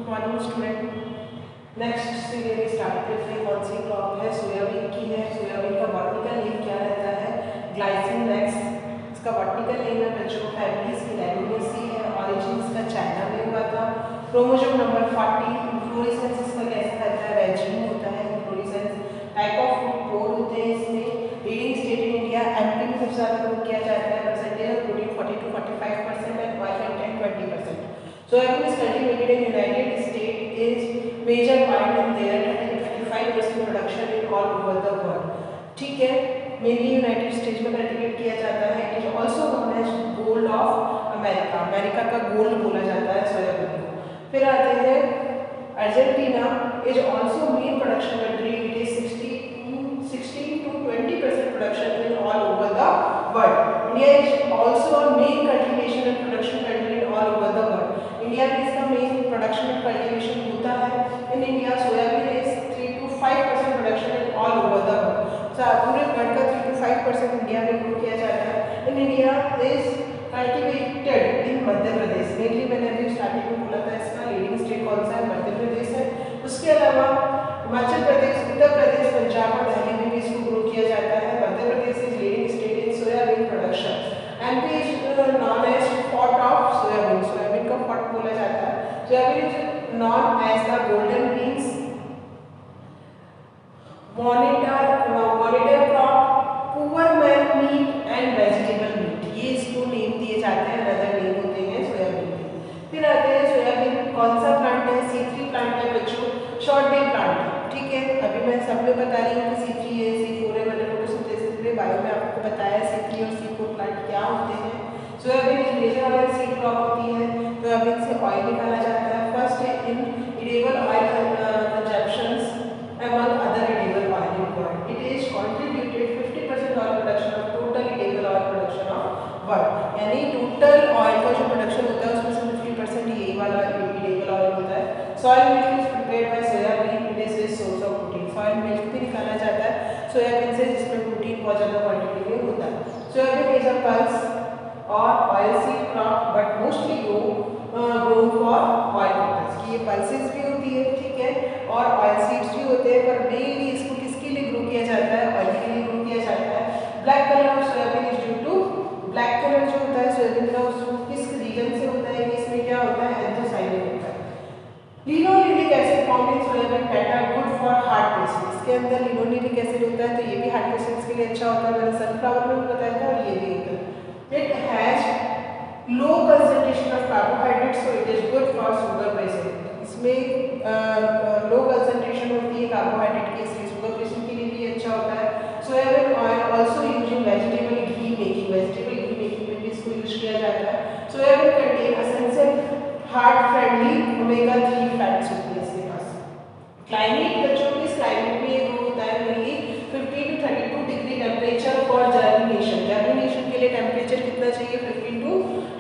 Morning student. Next serial start करते हैं। कौन सी क्रॉप है? सोयाबीन की है। सोयाबीन का बॉटनिकल नेम क्या रहता है? Glycine next. इसका बॉटनिकल नेम है बच्चों फैमिलीज की लेगुमिनेसी है। ऑरिजिन इसका चाइना में हुआ था। Chromosome number 40। इन्फ्लोरेसेंस इसका कैसा रहता है? वैजिन होता है इन्फ्लोरेसेंस। टाइप ऑफ फ्रूट 4 होते हैं इसमें। Reading state in India MP में सबसे ज़्यादा ग्रो किया जाता है। Percentage of protein 40 to 45% and oil content 20%. Soybean is cultivated in United States is major part in their 35% production in all over the world. ठीक है, मेनली यूनाइटेड स्टेट्स में cultivate किया जाता है। It is also known as gold of America. America का gold बोला जाता है सोयाबीन को। फिर आते हैं Argentina is also main production country. It is 16 to 20% production in all over the world. India is also a main cultivation and production country in all over the world. India में इसका main production and cultivation होता है। In India soybean is 3 to 5% production in all over the world. पूरे world का 3 to 5% India में grow किया जाता है। In India is cultivated in Madhya Pradesh. Mainly मैंने अभी स्टार्टिंग में बोला था इसका लीडिंग स्टेट कौन सा है? मध्य प्रदेश है। उसके अलावा हिमाचल प्रदेश, उत्तर प्रदेश, पंजाब और दिल्ली में भी इसको ग्रो किया जाता है। Madhya Pradesh is leading state in soybean production. MP is known as pot of soybean. Soybean का पॉट बोला जाता है। Soybean is known as the golden beans. Monitor crop, poor man meat and vegetable meat, ये इसको name दिए जाते हैं। Other name होते हैं सोयाबीन के। फिर आते हैं सोयाबीन कौन सा प्लांट है? C3 प्लांट है बच्चों, शॉर्ट डे प्लांट। ठीक है, अभी मैं सब में बता रही हूँ कि C3 है, C4 है। मैंने फोटोसिंथेसिस में बायो में आपको बताया C3 और C4 प्लांट क्या होते हैं। सोयाबीन एक मेजर ऑयल सीड क्रॉप होती है। सोयाबीन से ऑयल निकाला जाता है। First in edible oil consumptions among other edible oil in world. It is contributed 50% oil production of total edible oil production of world. यानी टोटल ऑयल का जो production होता है उसमें से 50% यही वाला edible oil होता है। Soil milk is prepared by soybean. It is a source of protein. Soil milk भी निकाला जाता है सोयाबीन से, जिसमें प्रोटीन बहुत ज़्यादा क्वांटिटी में होता है। सोयाबीन इज अ पल्स और oil seed crop but mostly grown for oil purpose. की ये पल्सेस भी होती है, ठीक है, और ऑयल सीड्स भी होते हैं, पर मेनली इसको किसके लिए ग्रो किया जाता है? ऑयल के लिए ग्रो किया जाता है। Black colour of soybean is due to, black colour जो होता है सोयाबीन का उसको किस रीजन से होता है? इसमें क्या होता है? एंथोसाइनिन होता है। Linolenic acid found in soybean fat are good for heart patients. इसके अंदर लिनोलेनिक एसिड होता है, तो ये भी हार्ट पेशेंट्स के लिए अच्छा होता है। मैंने सनफ्लावर में भी बताया था और ये भी होता है। It has low concentration of carbohydrate, so it is good for sugar patient. इसमें लो कंसंट्रेशन होती है कार्बोहाइड्रेट की, इसलिए शुगर पेशेंट के लिए भी अच्छा होता है। Soybean oil also use in vegetable ghee making. Vegetable ghee making में भी इसको यूज किया जाता है। Soybean contain essential heart friendly omega 3 fats होती है इसके पास। क्लाइमेट बच्चों की, इस क्लाइमेट में ये ग्रो होता है mainly 50 to 32 degree temperature for germination. Germination के लिए टेम्परेचर कितना चाहिए? 15 to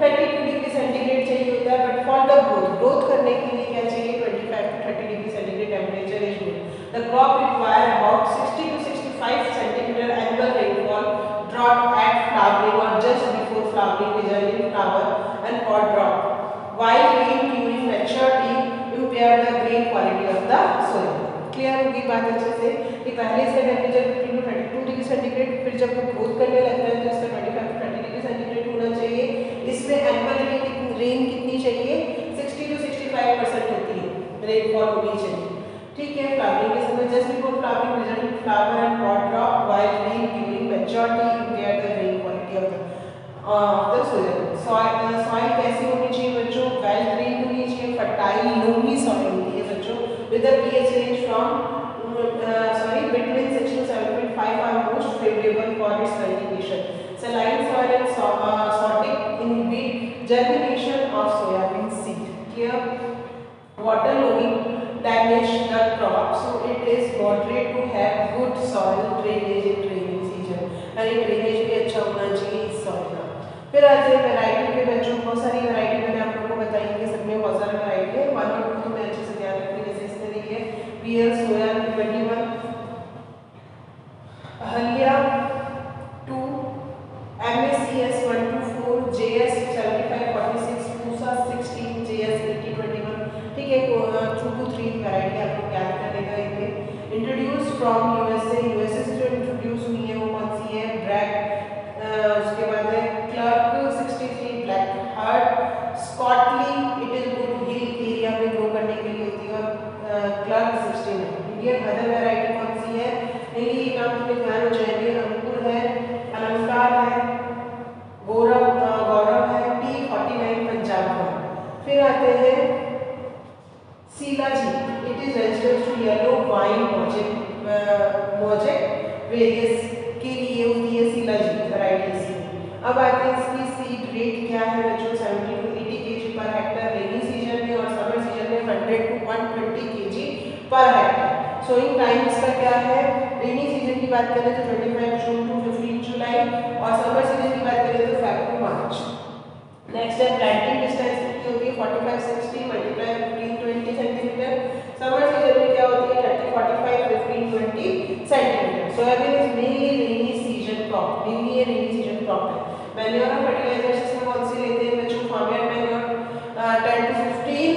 32 डिग्री सेंटीग्रेड चाहिए होता है। बट फॉर द ग्रोथ करने के लिए क्या चाहिए? 25 to 30 degree centigrade temperature is good. The crop require about 60 to 65 centimetre annual rainfall, drop at flowering और just before flowering, result in flower and pot drop, while rain during maturity impair the grain quality of the soil. Clear होगी बात अच्छे से कि पहले इसका temperature 15 to 32 degree centigrade, फिर जब वो ग्रोथ करने लगता है तो इसका 25 to 30 डिग्री सेंटीग्रेड होना चाहिए। इसमें एनुअल रेन कितनी चाहिए? 60 to 65% होती है रेनफॉल होनी चाहिए, ठीक है। फ्लावरिंग के समय just before flowering, result in flower and pot drop, while rain during maturity impair the grain quality of the soil. Soil कैसी होनी चाहिए बच्चों? वेल ड्रेन्ड होनी चाहिए, फर्टाइल लोमी सॉइल होती है बच्चों, with a pH range from between 6 to 7.5 are most favourable for its cultivation. Saline soil and sodic inhibit germination of soybean seed. Clear? Water logging damage the crop, so it is moderate to have good soil drainage in draining season, यानी drainage भी अच्छा होना चाहिए इस soil का। फिर आते हैं वैरायटी के बच्चों। बहुत सारी वैरायटी मैंने आप लोगों को बताई है कि सब में बहुत सारी वैरायटी है। 1 और 2 में अच्छे से ध्यान रखिए, जैसे इसमें देखिए PL सोया 21, Ahalya 2, MACS 124, JS 7546, Pusa 16, JS 8021, ठीक है। वेरियस के लिए होती है शिलाजीत वैरायटी सी। अब आते हैं इसकी सीड रेट क्या है बच्चों, 70 to 80 kg per Hector rainy season में, और समर सीजन में 100 to 120 kg per hectare. Sowing time इसका क्या है, रेनी सीजन की बात करें तो 25 जून टू 15 जुलाई, और समर सीजन की बात करें तो फेब टू मार्च। नेक्स्ट है प्लांटिंग डिस्टेंस कितनी होती है, 45-60 मल्टीप्लाई 15-20 सेंटीमीटर। समर सीजन में क्या होती है, 30-45 15-20 centimetre. Soybean is mainly rainy season crop, mainly ये रेनी सीजन क्रॉप है। मैन्योर और फर्टिलाइजर्स इसमें कौन से लेते हैं बच्चों, farmer manure 10 to 15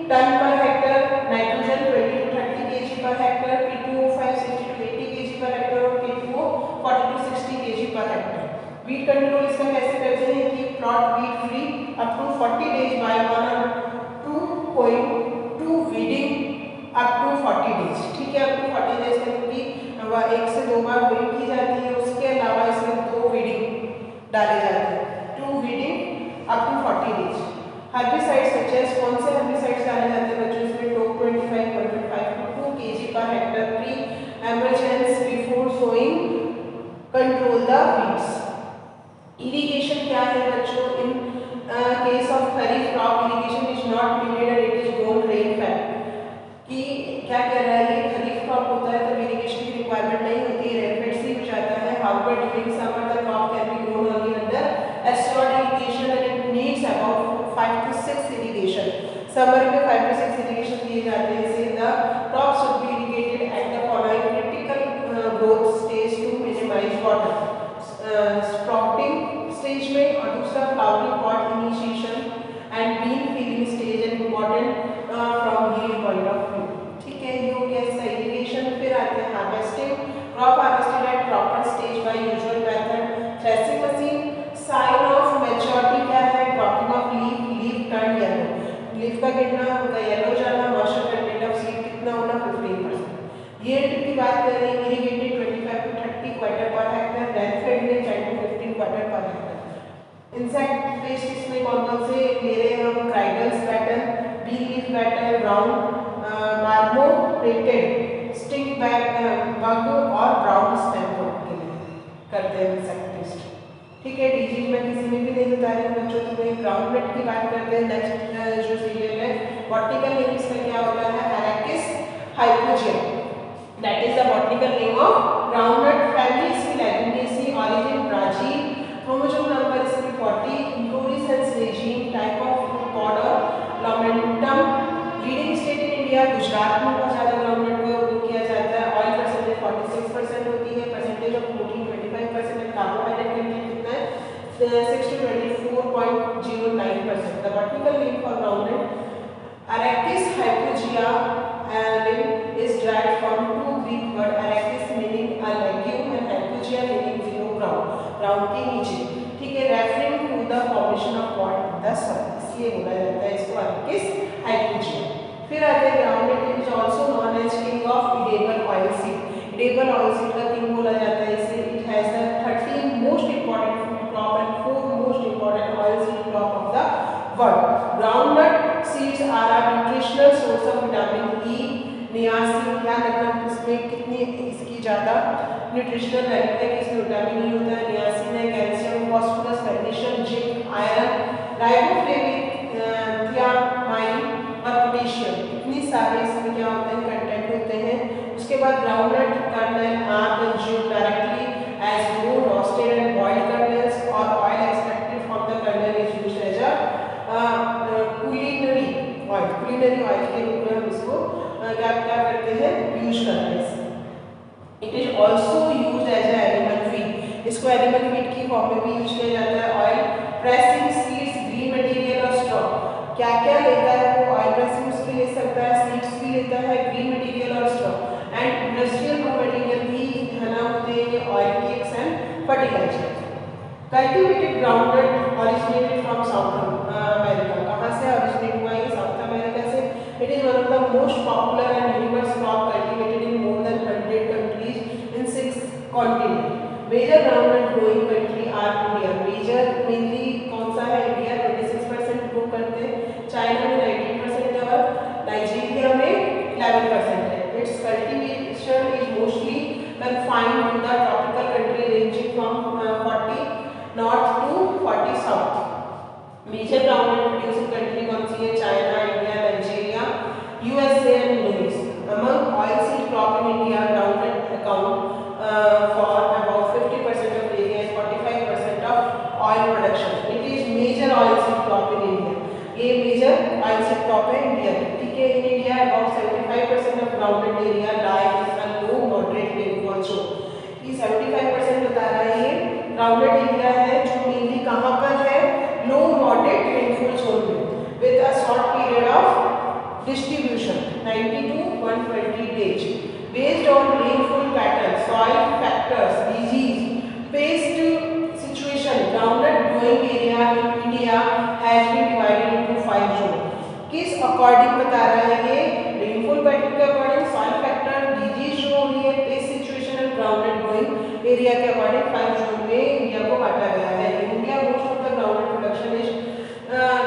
ton per hectare, nitrogen 20 to 30 kg per hectare, P2O5 60 to 80 kg per hectare, और K2O 40 to 60 kg per hectare. Weed control इसका कैसे करते हैं कि plot weed free up to 40 days by 1 or 2 weeding up to 40 days, ठीक है। Up to 40 days तक की 1 से 2 बार वीडिंग की जाती है, उसके अलावा इसमें 2 वीडिंग डाले जाते हैं, 2 weeding up to 40 days. Herbicides such as कौन से हर्बिसाइड्स डाले जाते हैं बच्चों, इसमें top 25 1.5 to 2 kg per hectare pre emergence before sowing control the weeds. Irrigation क्या है बच्चों, in case of kharif crop irrigation is not needed and it is grown rainfed, कि क्या कह रहा है, ये खरीफ क्रॉप होता है तो इरिगेशन की रिक्वायरमेंट नहीं होती है, रेनफेड से हो जाता है। However during summer the crop can be grown only under assured irrigation and it needs about 5 to 6 irrigation. Summer में 5 to 6 इरिगेशन दिए जाते हैं। So the crop should be irrigated at the following critical growth stage to minimize water, sprouting stage में, और दूसरा flowering pod initiation and bean filling stage and important from yield point of view, ठीक है। ये हो गया इसका irrigation. फिर आते हैं harvesting, crop harvested at proper stage by usual method, threshing machine. Sign of maturity क्या है, dropping of leaf, leaf turn yellow, leaf का गिरना, उनका येलो जाना, मॉइस्चर कंटेंट ऑफ सीड कितना होना, 15%। यील्ड की बात करें, irrigated 25 to 30 quarter per hectare, rainfed में 10 to 15 quarter per hectare. Insect pest इसमें कौन कौन से ले रहे हैं हम, girdle beetle, B leaf beetle, brown marmorated stink bug और ब्राउन स्टेम के लिए करते हैं इंसेक्ट पेस्ट, ठीक है। डिजीज में किसी में भी नहीं बता रही हूँ बच्चों, तुम्हें ग्राउंड नट की बात करते हैं। नेक्स्ट जो सीरियल है, बॉटनिकल नेम इसका क्या होता है, एरेकिस hypogaea, that is the botanical name of groundnut family, इसकी Leguminosae, origin Brazil, chromosome number इसकी 40, inflorescence regime, type of fruit pod और lamentum, leading state in India Gujarat में बहुत ज़्यादा groundnut को ग्रो किया जाता है। ऑयल परसेंटेज 46% होती है, percentage of protein 25% and carbohydrate content कितना है 6 to 24.09%। The botanical name for groundnut Arachis hypogaea is derived from two Greek words, arachis meaning a legume and hypogaea meaning below ground, ground के नीचे, ठीक है। Referring to the formation of what in the soil, इसलिए बोला जाता है इसको arachis hypogaea। फिर आते हैं groundnut is also known as king of edible oil seed, edible oil seed का king बोला जाता है इसे। It has the 13 most important food crop and 4 most important oil seed crop of the world. Groundnut seeds are a nutritional source of vitamin E, niacin, क्या रखना इसमें कितनी इसकी ज़्यादा न्यूट्रिशनल वैल्यू है कि इसमें विटामिन ई होता है, नियासिन है, calcium, phosphorus, magnesium, zinc, iron, riboflavin, thiamine और पोटेशियम, इतनी सारे इसमें क्या होते हैं कंटेंट होते हैं। उसके बाद groundnut kernel are consumed directly as raw roasted and boiled kernels, और oil extracted from the kernel is used as a culinary oil, culinary oil के रूप में हम इसको क्या करते हैं, यूज करते हैं। It is also use as a animal feed, इसको एनिमल फीड की फॉर्म में भी यूज किया जाता है। Oil pressing, seeds, green material और स्ट्रॉ, क्या क्या लेता है वो, ऑयल प्रेसिंग उसके ले सकता है, सीड्स भी लेता है, ग्रीन मटेरियल और straw, and industrial raw material भी है ना होते हैं oil cakes and fertilizer. Cultivated groundnut originated from South America, कहाँ से ओरिजिनेट हुआ है, साउथ अमेरिका से। It is one of the most popular and universe crop cultivated in more than 100 countries in 6 continent. Major groundnut growing country are India, major mainly कौन सा है, India 26% grow करते हैं, चाइना में 19% और नाइजीरिया में 11% है। Its cultivation is mostly confined to the major groundnut producing country कौन सी है? China, India, Nigeria, USA and US. Among oilseed crop in India, groundnut account for about 50% of area and 45% of oil production. It is major oilseed crop in India. ये major oilseed crop है India की. ठीक है, in India about 75% of groundnut area lies in a low moderate rainfall zone. ये 75% बता रहा है ये groundnut area है जो mainly कहाँ पर है? Low moderate rainfall zone में with a short period of distribution 90 to 120 days. Based on rainfall pattern, soil factors, disease, pest situation, groundnut growing area in India has been divided into 5 zones. किस according बता रहा है ये? Rainfall pattern के according, soil factor, disease जो हो रही है, पेस्ट सिचुएशन और ग्राउंडेड ग्रोइंग एरिया के अकॉर्डिंग 5 जोन में इंडिया को बांटा गया है. India most of the grounded production is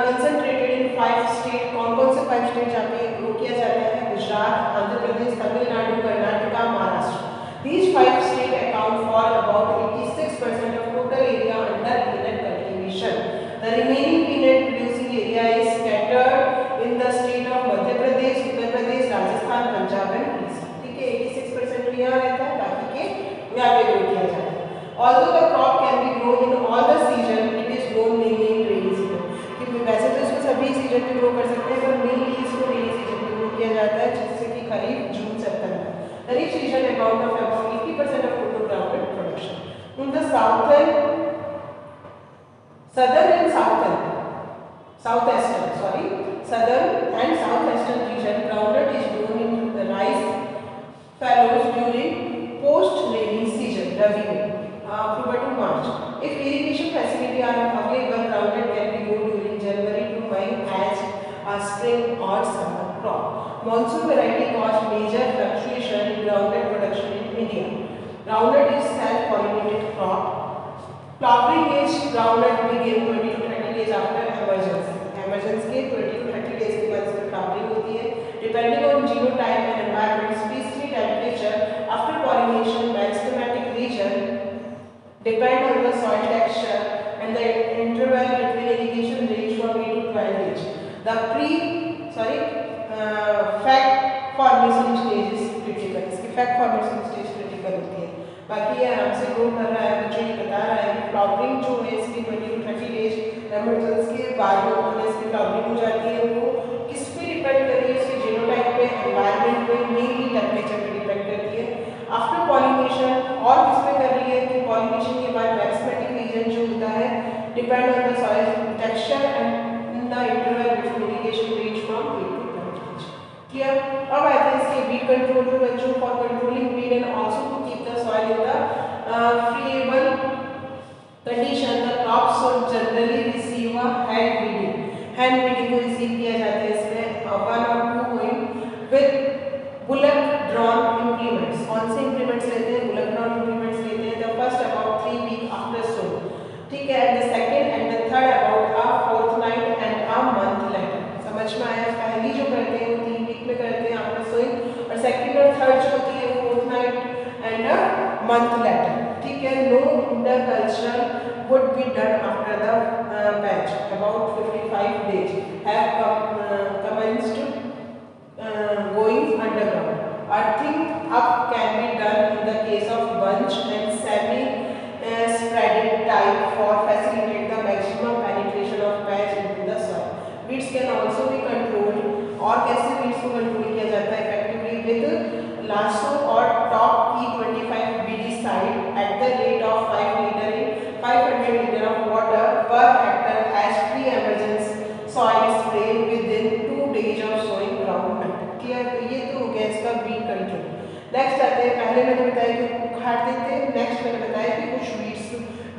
concentrated in 5 state. कौन-कौन से 5 स्टेट जहाँ पे ग्रो किया जाता है? Gujarat, Andhra Pradesh, Tamil Nadu, Karnataka, Maharashtra. These 5 states account for about 86% of total area under peanut cultivation. The remaining peanut producing area is scattered in the state of Madhya Pradesh, Uttar Pradesh, Rajasthan, Punjab and Odisha. ठीक है, 86% तो यहाँ रहता है, बाकी के यहाँ पे ग्रो किया जाता है. Although the crop can be grown in all the season, it is grown mainly in rainy season. क्योंकि वैसे तो इसको सभी सीजन में ग्रो कर सकते हैं, पर मेनली इसको रेनी सीजन में ग्रो किया जाता है, जिससे कि खरीफ, जून, सितंबर. Kharif season account of about 80% of total groundnut production. In the southern and southwestern region, groundnut is grown in the rice fallows during post-rainy season, Rabi में, October to March. If irrigation facility are available, groundnut can be grown during January to May as a spring or summer crop. Monsoon variety cause major fluctuation in groundnut production in India. Groundnut is self-pollinated crop. Flowering age groundnut begin 20 to 30 days after emergence. Emergence के 20 to 30 days के बाद इसमें flowering होती है. Depending on genotype and environment, species, temperature, after pollination, meristematic region, depend on the soil texture and the interval between irrigation range from 8 to 12 days. The fact formation stage is critical. इसकी fact formation stage critical होती है. बाकी ये आराम से grow कर रहा है. बच्चों ये बता रहा है कि फ्लावरिंग जो है इसकी 20 to 30 डेज एमरजेंस के बाद में इसकी फ्लावरिंग हो जाती है. वो किस पे डिपेंड कर रही है? इसके जीनोटाइप पे, एनवायरनमेंट पे, मेनली टेम्परेचर पे डिपेंड करती है. आफ्टर पॉलिनेशन और किस पे कर रही है कि पॉलिनेशन के बाद मेरिस्टेमेटिक रीजन जो होता है depend on the soil texture and the interval between irrigation range from 8 to 12 days. Clear? अब आते हैं इसके वीड कंट्रोल पे बच्चों. For controlling weed and also to keep the soil in the friable condition, the crops should generally receive a hand weeding. Hand weeding को receive किया जाता है इसमें 1 or 2 point with bullock drawn implements. कौन से implements लेते हैं? Bullock drawn implements लेते हैं. The first about 3 week after sowing. ठीक है, and the second and the third about a fortnight and a month later. समझ में आया? पहली जो करते हैं वो 3 वीक में करते हैं आफ्टर सोइंग, और सेकंड और थर्ड जो होती है वो fortnight and a month later. ठीक है. No intercultural would be done after the batch. About 55 days have commenced going underground. Earthing up can be done in the case of bunch and semi spreaded type for facilitate the maximum penetration of patch into the soil. Weeds can also be controlled. और कैसे weeds को control किया जाता है effectively? With lasso or top E25 weedicide at the rate of 500 liter of water per hectare as pre-emergence soil spray within 2 days of sowing groundnut. Clear? ये तो हो गया इसका वीड कंट्रोल. नेक्स्ट आते हैं, पहले मैंने बताया कि उखाड़ देते हैं. नेक्स्ट मैंने बताया कि कुछ वीड्स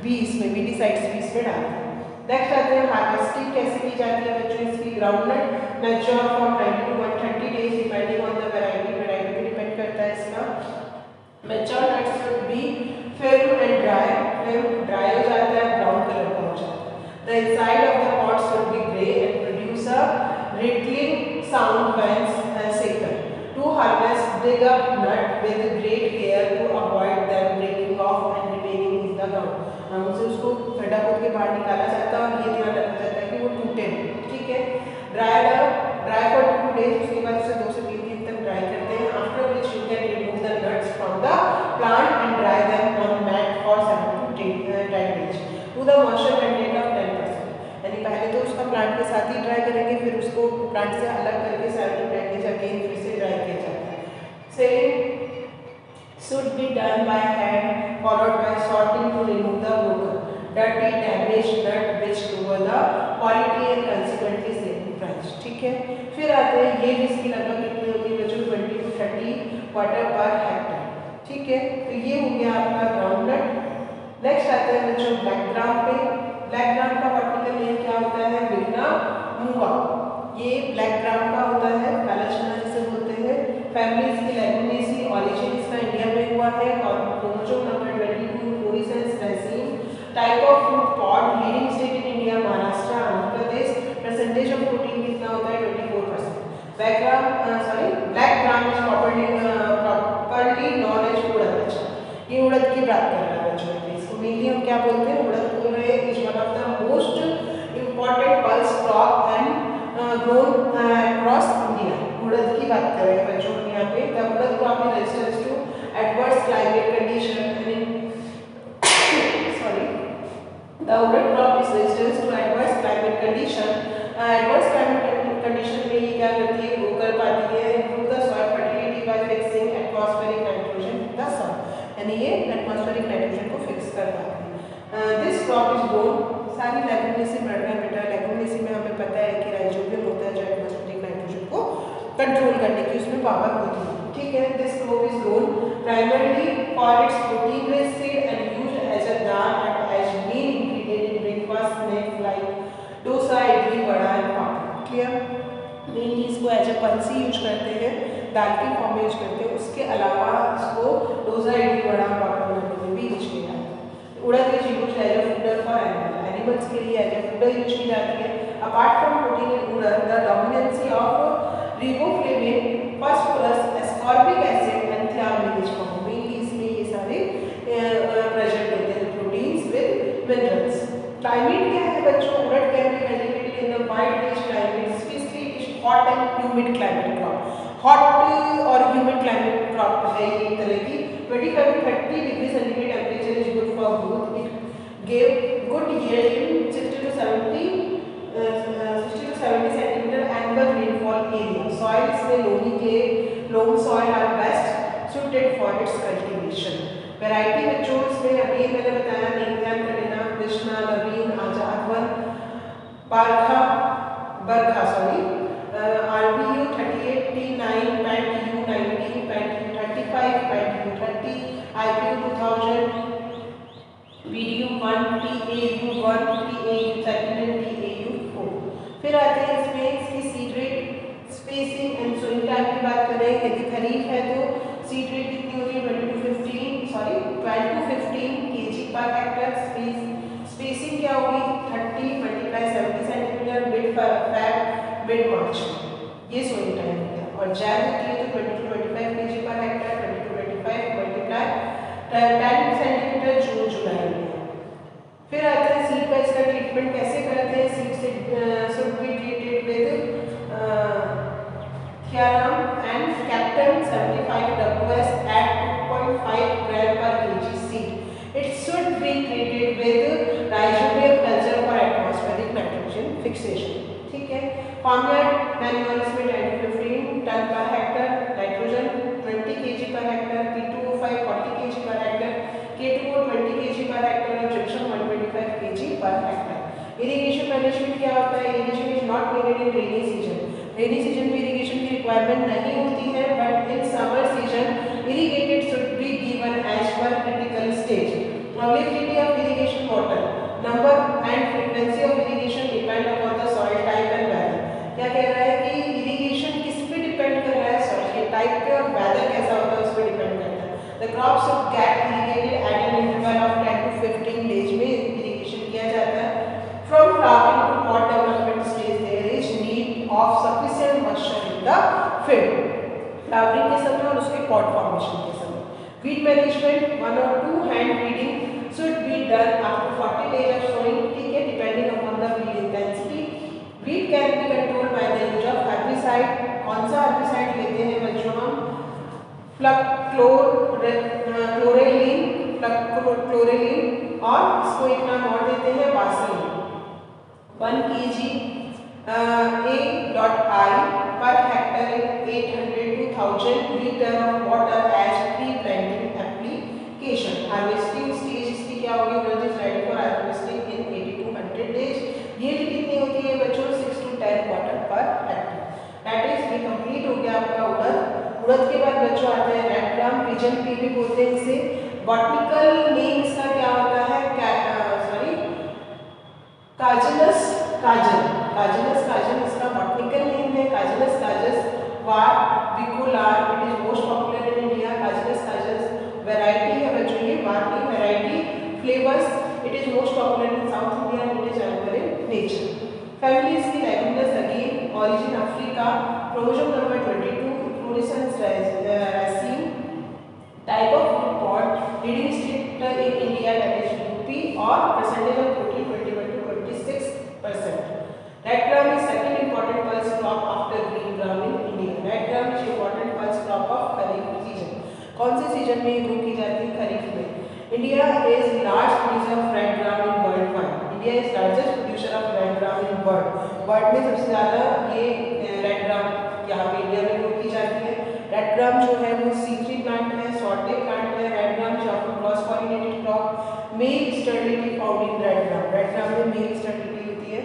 भी इसमें वीडिसाइड्स भी इसमें डालते हैं. नेक्स्ट आते हैं हार्वेस्टिंग कैसे की जाती है बच्चों इसकी. Groundnut mature from 90 to 130 days depending on the variety पे डिपेंड करता है इसका. Mature nuts should be film and dry. Film dry हो जाता है, ब्राउन कलर का हो जाता है. The inside of the pot should be grey and produce a rittling sound when shaken. To harvest, dig up nut with great care to avoid them breaking off and remaining in the ground. हमसे उसको गड्ढा खोद के बाहर निकाला जाता है और ये ध्यान रखा जाता है कि वो प्लांट के साथ ही ड्राई करेंगे, फिर उसको प्लांट से अलग करके 7 to 10 days अगेन फिर से ड्राई किया जाता है। Selling should be done by hand followed by sorting to remove the broken, dirty, damaged nut which lower the quality and consequently saving price। ठीक है, फिर आते हैं ये इसकी लगभग कितनी होती है बच्चों 20 to 30 क्वार्टर पर हेक्टर। ठीक है, तो ये हो गया आपका ग्राउंड नट। नेक्स्ट आते हैं बच्चों ब्लैक ग्राम पे। ब्लैक ग्राम का टेक्निकल नेम क्या होता है? विग्ना मूंगा। ये ब्लैक ग्राम का होता है, काला चना जिसे बोलते हैं। फैमिलीज की लेगुमिनेसी, ओरिजिन इसका इंडिया में हुआ है और chromosome number 22 florescence raceme, type of fruit pod, leading state in India Maharashtra Andhra Pradesh. Percentage of protein कितना होता है? 24%। Black gram is properly known as urad. अच्छा, ये उड़द की बात कर रहा है बच्चों, इसको मेनली हम क्या बोलते हैं? उड़द बोल रहे हैं। Is one of the most important pulse crop and grown across India. उड़द की बात कर रहे हैं बच्चों यहाँ पे। The urad crop is resistance to adverse climate condition The urad crop is resistant to adverse climate condition. Adverse climate condition में ये क्या करती है? ग्रो कर पाती है। Improve the soil fertility by fixing atmospheric nitrogen in the soil. यानी ये atmospheric nitrogen को fix कर पाती है। This crop is grown। सारी लेगुमिनेसी बढ़ रहे हैं बेटा। लेगुमिनेसी में हमें पता है कि राइजोबियम होता है जो atmospheric nitrogen को कंट्रोल करने की उसमें पावर होती है। ठीक है, this crop is grown primarily for its protein rich seed and used as a dal and as main ingredient in breakfast snacks like dosa, idli, vada and papad. Clear? Mainly इसको एज ए पल्स ही use करते हैं, दाल के form में use करते हैं। उसके अलावा इसको डोसा, इडली, वड़ा, पापड़ बनाने में भी यूज किया जाता है। Urad is used as a fodder for animals के लिए एज ए फूडर यूज की जाती है। Apart from protein in urad, the dominancy of riboflavin, phosphorus, ascorbic acid and thiamine is common. Mainly इसमें ये सारे प्रेजेंट होते हैं प्रोटीन्स विद मिनरल्स। क्लाइमेट क्या है बच्चों? Urad can be cultivated in the wide range climate, specially it hot and humid climate crop. Hot और humid climate crop है ये एक तरह की। 25 to 30 degree centigrade temperature is good for growth. It gave good yield in 60 to 70 centimetre annual rainfall area. Soils में loamy clay, loam soil are best suited for its cultivation. Variety बच्चों इसमें अभी मैंने बताया, नेम ध्यान कर लेना, कृष्णा, नवीन, आजादवन, बरखा RBU 38, T9, PET U19, PET U35, PET U30, IPU 2000, VDU1, TAU1, TAU2 and TAU4। फिर आते हैं इसमें इसकी seed rate, spacing and sowing type की बात करें। यदि खरीफ है तो सीड रेट कितनी होती है? 12 to 15 kg per Hector. Spacing क्या होगी? 30 × 70 सेंटीमीटर मिड मार्च। ये सोइंग टाइम हो गया। और जैद होती है तो 20 to 25 kg per hectare, 20 to 25 × 10 centimetre जून जुलाई में। फिर आता है सीड का इसका ट्रीटमेंट कैसे करते हैं? सीड से should be treated with thiram and captan 75 WS at 2.5 gram per kg seed। It should be treated with rhizobium culture for atmospheric nitrogen fixation। ठीक है, farmyard manure इसमें 10 to 15 ton per hectare, nitrogen 20 kg per hectare, P2O5 40 kg per hectare, K2O 20 kg per hectare और gypsum 125 kg per hectare. Irrigation management क्या होता है? Irrigation is not needed in rainy season. Rainy season में irrigation की requirement नहीं होती है, but in summer season irrigated should be given as per critical stage. Availability of irrigation water, number and frequency of irrigation depend upon the soil type and weather. क्या कह रहा है कि इरिगेशन किस पे डिपेंड कर रहा है? सॉइल के टाइप पे और वेदर कैसा होता है उस पे डिपेंड करता है। The crop should get irrigated at an interval of 10 to 15 days में इरिगेशन किया जाता है। From flowering to pod development stage there is need of sufficient moisture in the field. Flowering के समय और उसके पॉट फॉर्मेशन के समय। Weed management, 1 or 2 hand weeding should be done after 40 days of sowing। ठीक है, depending upon the weed intensity. Weed can be controlled by the use of herbicide. कौन सा हेर्बिसाइड लेते हैं बच्चों हम? क्लोरेलिन और इसको एक नाम और देते हैं वासलिन। 1 kg A.I per hectare in 800 to 1000 liter of water as pre-planting application. Harvesting stage इसकी क्या होगी? Urad is ready for harvesting in 80 to 100 days. Yield कितनी होती है बच्चों? 6 to 10 quarter per hectare. That is ये complete हो गया आपका उड़द। उड़द के बाद बच्चों आते हैं रेड ग्राम, पिजन पी भी बोलते हैं इसे। बॉटनिकल नेम इसका क्या होता है? काजनस काजल। काजनस काजल इसका बॉटनिकल नेम है। Cajanus cajan var bicolor, it is most popular in India. Cajanus cajan variety है बच्चों, ये वार की वैरायटी। Flavus, it is most popular in South India and it is available in nature. Family इसकी leguminous again, origin Africa, chromosome number 22, florescence raceme, type of food pod, leading state in India that is UP, और percentage of protein 21 to 26%. Red gram is second important pulse crop after green gram in India. Red gram is important pulse crop of kharif season. कौन से season में grow की जाती है? खरीफ में। India is large producer of red gram in world wide. India is largest producer of red gram in world में सबसे ज़्यादा ये रेड ग्राम यहाँ पे इंडिया में ग्रो की जाती है। रेड ग्राम जो है वो C3 प्लांट है, सॉर्टे प्लांट है। रेड ग्राम जो आपको cross pollinated crop, male sterility found in red gram. Red ग्राम में मेल स्टेरिलिटी होती है।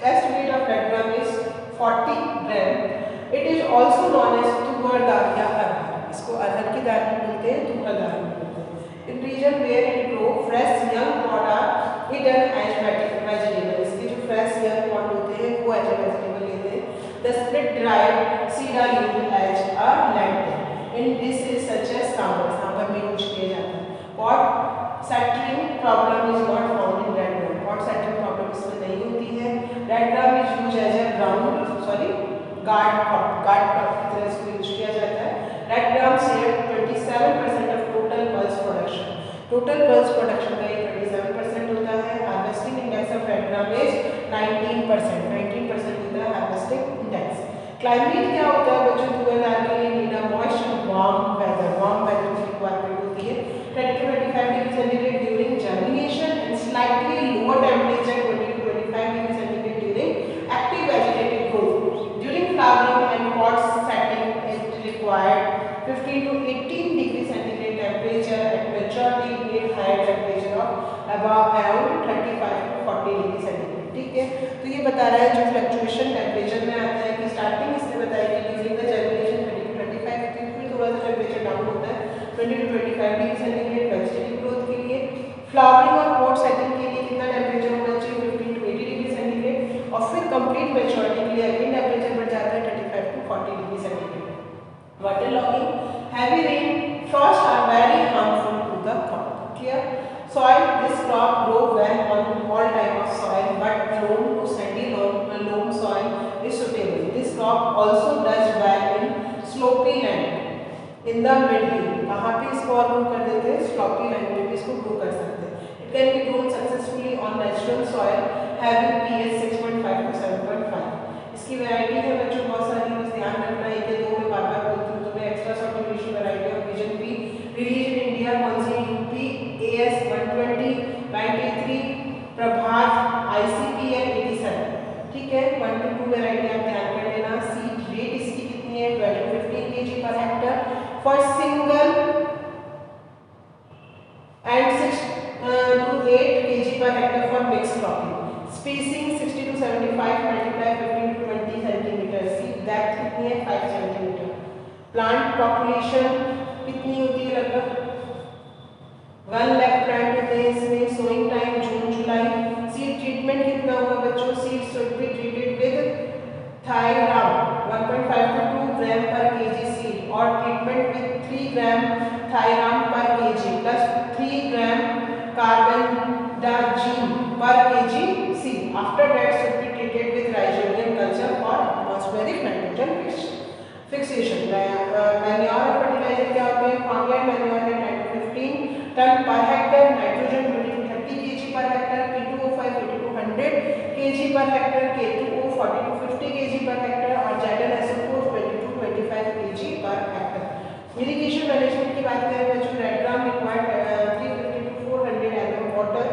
Best weight of red gram is 40 gram. It is also known as तुअर दाल या अरहर। इसको अरहर की दाल भी बोलते हैं, तुअर दाल भी बोलते हैं। In region where it grow, fresh young pod are eaten as vegetable. इसके जो fresh young pod होते हैं वो as a vegetable लेते हैं। The split dried seed are used as a lentil. In dishes such as sambar में use किया जाता है। Pod setting problem is not found in red gram. Pod setting problem इसमें नहीं होती है। Red gram is use as a guard crop की तरह इसको यूज किया जाता है। Red gram share 27% of total pulse production. Total pulse production का ये 27% होता है। Harvesting index of red gram is 19% होता है हार्वेस्टिंग इंडेक्स। क्लाइमेट क्या होता है बच्चों? तुअर दाल के लिए need a moist and warm weather की रिक्वायरमेंट होती है। 30 to 25 degree centigrade during germination and slightly lower temperature 20 to 25 degree centigrade during active vegetative growth. During flowering and pod setting it required 15 to 18 degree centigrade temperature at maturity need higher temperature of around 35 to 40 degree centigrade. ठीक है, तो ये बता रहा है जो fluctuation temperature में आता है कि स्टार्टिंग इसने बताया कि ड्यूरिंग द जर्मिनेशन 30 to 25 फिर थोड़ा सा टेम्परेचर डाउन होता है 20 to 25 degree centigrade vegetative growth के लिए। फ्लावरिंग और pod सेटिंग के लिए कितना टेम्परेचर होना चाहिए? 15 to 80 डिग्री सेंटीग्रेड। और फिर कंप्लीट मैच्योरिटी के लिए अगेन टेम्परेचर बढ़ जाता है 35 to 40 degree centigrade. Water logging, heavy rain, frost are very harmful to the crop. Clear? Soil, this crop grow well on all type of soil, but prone to sandy loam soil is suitable. This crop also does well in slopy land. In the middle, कहाँ पे इसको और grow कर देते हैं? Sloppy land में भी इसको ग्रो कर सकते हैं। It can be grown successfully on natural soil having pH 6.5 to 7.5. इसकी वैरायटी है बच्चों बहुत सारी, बस ध्यान रखना है कि दो में बार-बार बोलती हूँ तो मैं extra certification variety of pigeon pea release in India कौन सी? UP AS 120 93 Prabhat ICPL 87। ठीक है, 1 to 2 वैरायटी आप ध्यान कर लेना। सीड रेट इसकी कितनी है? 12 to 15 kg per hectare for single and 6 to 8 kg per hectare for mixed cropping. Spacing 60 to 75 multiply 15 to 20 centimeter। Seed depth कितनी है? 5 centimeter। प्लांट पॉपुलेशन कितनी होती है? लगभग 1 लाख प्लांट होते हैं इसमें। सोइंग टाइम जून जुलाई। सीड ट्रीटमेंट कितना हुआ बच्चों? Seed should be treated with thiram 1.5 to 2 ग्राम पर kg सीड और ट्रीटमेंट विद 3 ग्राम थायराम पर kg प्लस 3 ग्राम कार्बेंडाजिम पर kg seed. After that should be treated with rhizobium culture और एटमॉस्फेरिक नाइट्रोजन फिक्सेशन। मैन्योर और fertiliser क्या होते हैं? Farmland manure है 10 to 15 ton per hectare, nitrogen 20 to 30 kg per hectare, P2O5 80 to 100 kg per hectare, K2O 40 to 50 kg per hectare और Jadon SO4 20 to 25 kg per hectare. Irrigation management की बात करें बच्चों, red gram required 350 to 400 mm water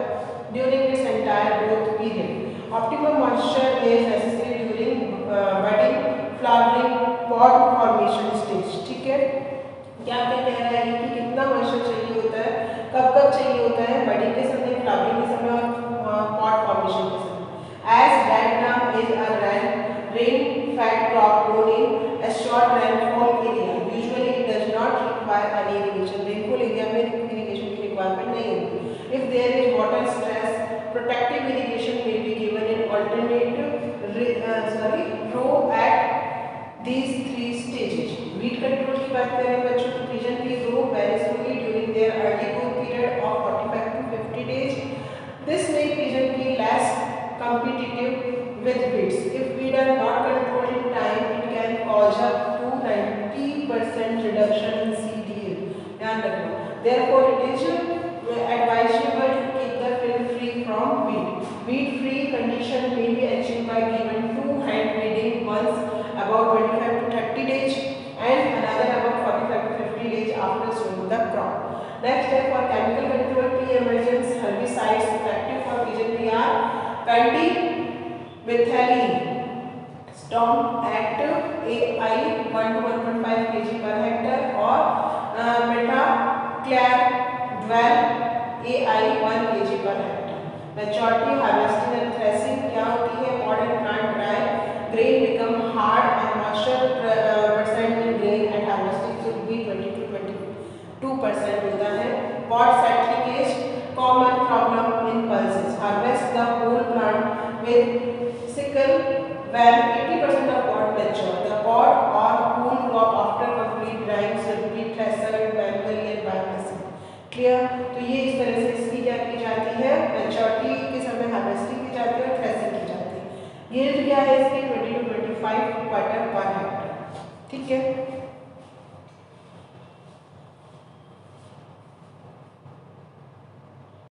during this entire growth period. Optimum moisture is necessary alternate row at these three stages. Weed control की बात करें बच्चों तो pigeon pea grow very slowly during their early growth period of 45 to 50 days. This makes pigeon pea less competitive with weeds. If weeds are not controlled in time, it can cause up to 90% reduction in seed yield. ध्यान रखना. Therefore, it is advisable to keep the field free from weed. Weed-free condition may be achieved by giving two hand weeding once about 25 to 30 days and another about 45 to 50 days after sowing the crop. Next step for chemical control pre-emergence herbicides effective for pigeon pea are pendimethalin, Storm Act AI 1 to 1.5 kg per hectare और Metaclar Dwell AI 1 kg per hectare. Maturity, harvesting and threshing क्या होती है? Pod and plant dry, grain become hard and moisture percent in grain at harvesting should be 20 to 22% होता है. Pod set leakage, common problem in pulses. Harvest the whole plant with sickle when 80% of pod mature. The pod or whole crop after complete drying should be threshed manually and by machine. Clear? तो ये इस तरह से इसकी क्या की जाती है? मैच्योरिटी के समय हार्वेस्टिंग की जाती है और थ्रेसिंग की जाती है. यील्ड क्या है इसकी? 20 to 25 क्वार्टर पर हेक्टर. ठीक है.